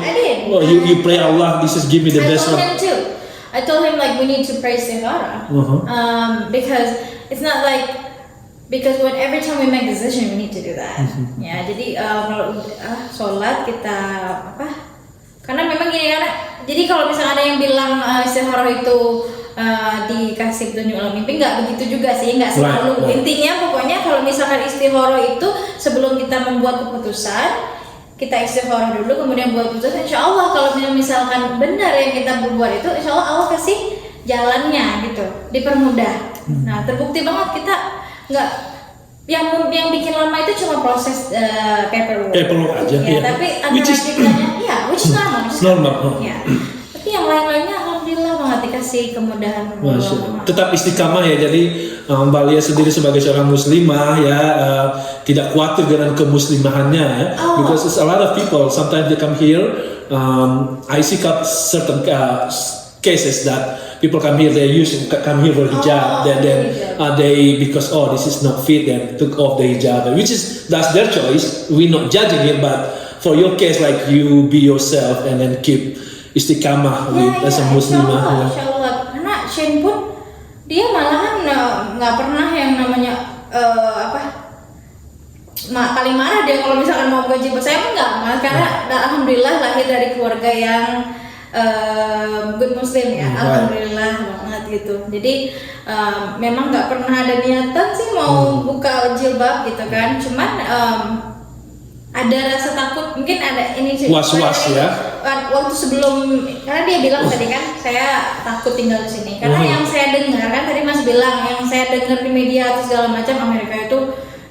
You pray Allah, this is give me the best one. I told him like we need to pray istikharah, because it's not like because every time we make decision we need to do that. Ya, jadi kalau sholat kita karena memang gini jadi kalau misalnya ada yang bilang istikharah itu dikasih petunjuk dalam mimpi, nggak begitu juga sih, nggak selalu. Intinya pokoknya kalau misalkan istikharah itu sebelum kita membuat keputusan, kita istikharah dulu kemudian buat keputusan. Insya Allah kalau misalkan benar yang kita berbuat itu, insya Allah kasih jalannya gitu, dipermudah. Nah, terbukti banget kita nggak yang bikin lama itu cuma proses paperwork aja ya, tapi antara kitanya which is normal. Ya. Tapi yang lain-lainnya alhamdulillah banget dikasih kemudahan. Tetap istiqamah ya. Jadi Mbak Lia sendiri sebagai seorang muslimah ya, tidak khawatir dengan kemuslimahannya ya. Because there's a lot of people sometimes they come here, I see certain cases that people come here, come here for hijab, then they because this is not fit, then took off the hijab, that's their choice. We're not judging it, but for your case, like you be yourself and then keep istiqamah as a muslimah. Insya Allah. Karena Shane pun dia malahan nggak pernah yang namanya paling marah dia kalau misalkan mau gaji. Saya pun nggak, karena alhamdulillah lahir dari keluarga yang good muslim ya, alhamdulillah banget gitu. Jadi memang nggak pernah ada niatan sih mau buka jilbab gitu kan, cuman ada rasa takut, mungkin ada ini sih was-was ya waktu sebelum, karena dia bilang tadi kan saya takut tinggal di sini karena yang saya dengar kan tadi Mas bilang, yang saya dengar di media atau segala macam, Amerika itu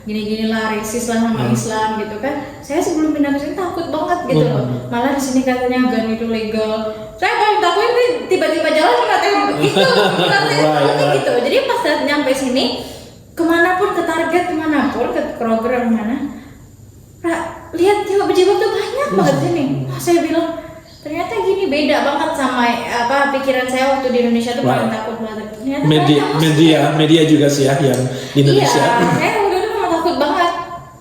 gini-gini lah, rasis lah sama Islam gitu kan. Saya sebelum pindah ke sini takut banget gitu loh. Malah di sini katanya gun itu legal. Saya paling takut ini tiba-tiba jalan nggak tahu gitu, gitu. Jadi pas nyampe sini, kemanapun, ke Target kemanapun, ke Kroger mana, lihat jilbab tuh banyak banget sini. Saya bilang ternyata gini, beda banget sama pikiran saya waktu di Indonesia tuh paling takut banget. Ternyata media juga sih ya yang di Indonesia. Iya, saya takut banget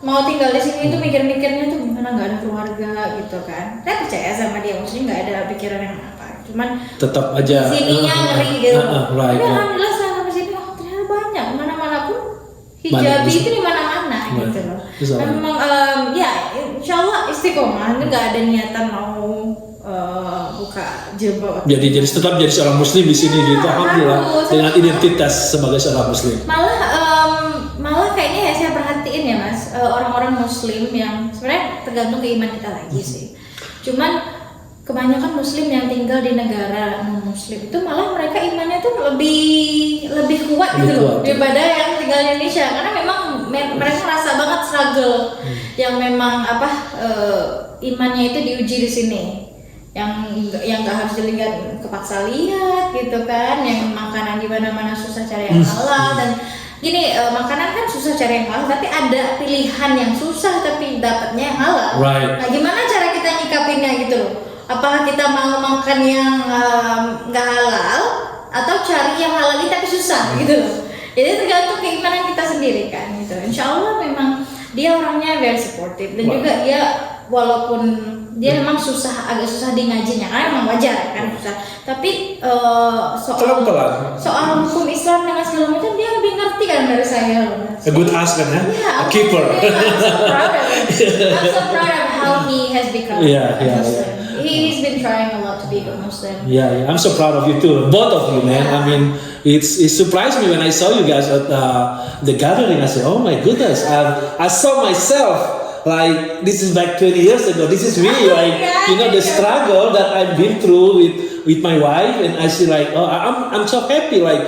mau tinggal di sini itu mikir-mikirnya tuh gimana, nggak ada keluarga gitu kan. Saya percaya sama dia, maksudnya nggak ada pikiran yang cuman tetap aja sininya ngeri gitu. Tapi alhamdulillah saya sampai sini ternyata banyak, mana-mana pun hijabi itu di mana-mana gitu loh. Memang insya Allah istiqomah, nggak ada niatan mau buka jilbab. Jadi tetap jadi seorang muslim di sini gitu, alhamdulillah, dengan identitas sebagai seorang muslim. Malah kayaknya ya saya perhatiin ya Mas, orang-orang muslim yang sebenarnya tergantung ke iman kita lagi sih. Cuman kebanyakan muslim yang tinggal di negara non-muslim itu malah mereka imannya tuh lebih kuat gitu loh daripada yang tinggal di Indonesia, karena memang mereka rasa banget struggle yang memang imannya itu diuji di sini, yang nggak harus dilihat, kepaksa lihat gitu kan, yang makanan di mana-mana susah cari yang halal. Dan gini, makanan kan susah cari yang halal, tapi ada pilihan yang susah tapi dapatnya yang halal. Nah, gimana cara kita nyikapinnya gitu loh? Apakah kita mau makan yang nggak halal atau cari yang halal tapi susah gitu loh? Jadi tergantung keimanan kita sendiri kan gitu. Insya Allah memang dia orangnya very supportive, dan juga dia walaupun dia memang agak susah di ngajinya karena memang wajar kan susah, tapi soal hukum Islam dengan segala macam dia lebih ngerti kan dari saya loh. A good husband, huh? Yeah, A keeper. I'm so proud of him. I'm so proud of how he has become Yeah, a Muslim. He's been trying a lot to be a Muslim. Yeah, I'm so proud of you too, both of you, man. I mean, it surprised me when I saw you guys at the gathering. I said, "Oh my goodness!" I saw myself like this is back 20 years ago. This is me, like the struggle that I've been through with my wife, and I see like, oh, I'm so happy, like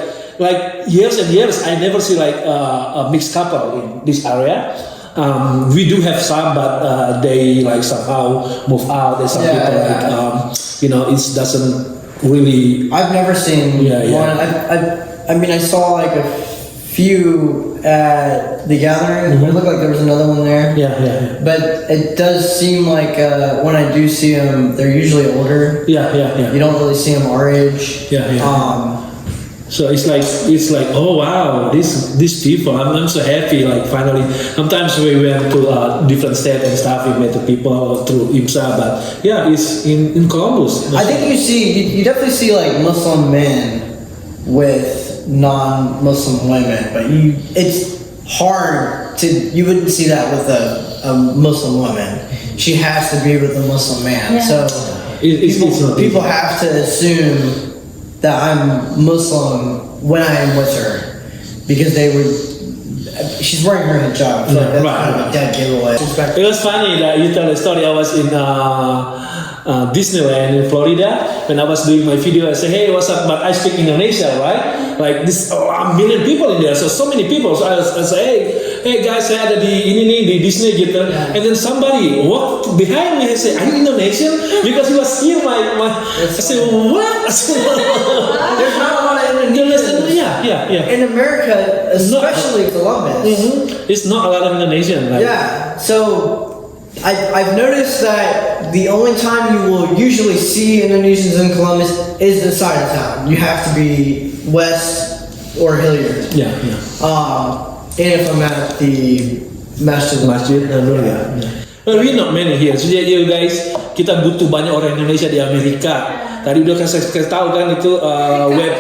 years and years. I never see like a mixed couple in this area. We do have some, but they like somehow move out. There's some people like it doesn't really. I've never seen one. I mean, I saw like a few at the gathering. It looked like there was another one there. Yeah. But it does seem like when I do see them, they're usually older. Yeah. You don't really see them our age. Yeah. So it's like oh wow, these people. I'm so happy. Like finally, sometimes we went to different states and stuff. We met the people through IMSA, but yeah, it's in Columbus. I think you definitely see like Muslim men with non-Muslim women, but it's hard to. You wouldn't see that with a Muslim woman. She has to be with a Muslim man. Yeah. So people have to assume that I'm Muslim when I am with her, because she's wearing her hijab. So that's kind of a dead giveaway. It was funny that you tell the story. I was in Disneyland in Florida when I was doing my video. I said, "Hey, what's up?" But I speak Indonesia, right? Like this, a million people in there, so many people. So I say, hey guys, saya ada di Disney gitu. And then somebody walked behind me and said, "Are you Indonesian?" Because he was here. I said, "What?" There's not a lot of Indonesians. Yeah. In America, especially Columbus. It's not a lot of Indonesian. Like, yeah. So I've noticed that the only time you will usually see Indonesians in Columbus is the side of town. You have to be west or Hilliard. Yeah. And if I'm at the masjid. We not many here. So you guys, kita butuh banyak orang Indonesia di Amerika. Tadi udah kasih tahu kan itu web.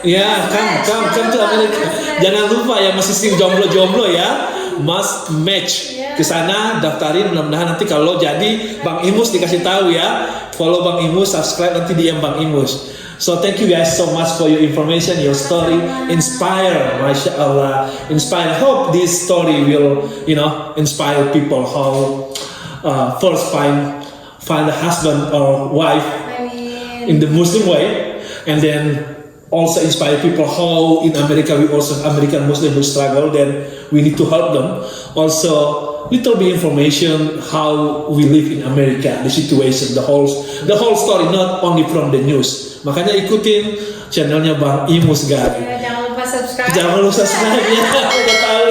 Ya, come to Amerika. Jangan lupa ya, masih sing jomblo ya. Must match ke sana, daftarin, mudah-mudahan nanti kalau jadi Bang Imus dikasih tahu ya. Follow Bang Imus, subscribe, nanti DM Bang Imus. So thank you guys so much for your information, your story, inspire, Masya Allah, inspire. Hope this story will, inspire people how first find a husband or wife in the Muslim way, and then also inspire people how in America we also American Muslim who struggle, then we need to help them. Also little bit information how we live in America, the situation, the whole story, not only from the news. Makanya ikutin channelnya Bang Imus guys. Jangan lupa subscribe. Jangan lupa subscribe ya. Udah tahu.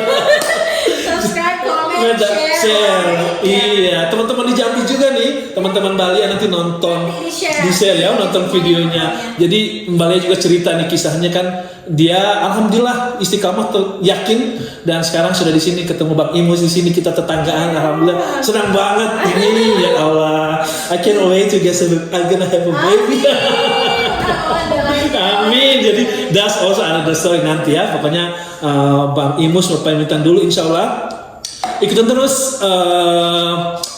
Subscribe, comment, share. Iya, teman-teman di Jambi juga nih, teman-teman Bali nanti nonton, di share ya, nonton videonya. Jadi Mbak Lia juga cerita nih kisahnya kan, dia alhamdulillah istiqamah tuh yakin, dan sekarang sudah di sini ketemu Bang Imus di sini, kita tetanggaan, alhamdulillah senang banget ini ya Allah. I can't wait to get I'm gonna have a baby. Amin. Jadi that's also another story nanti ya. Pokoknya Bang Imus mau pamitan dulu, insya Allah. Ikutin terus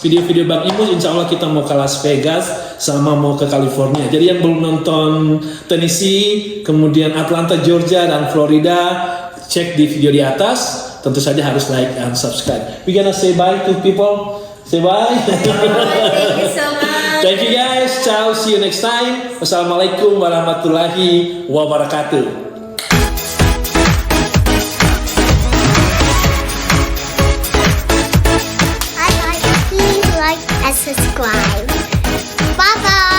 video-video Bang Imus. Insya Allah kita mau ke Las Vegas sama mau ke California. Jadi yang belum nonton Tennessee, kemudian Atlanta, Georgia, dan Florida, cek di video di atas. Tentu saja harus like and subscribe. We gonna say bye to people. Say bye. Thank you so much. Thank you guys. Ciao. See you next time. Wassalamualaikum warahmatullahi wabarakatuh. Please like and subscribe. Bye bye.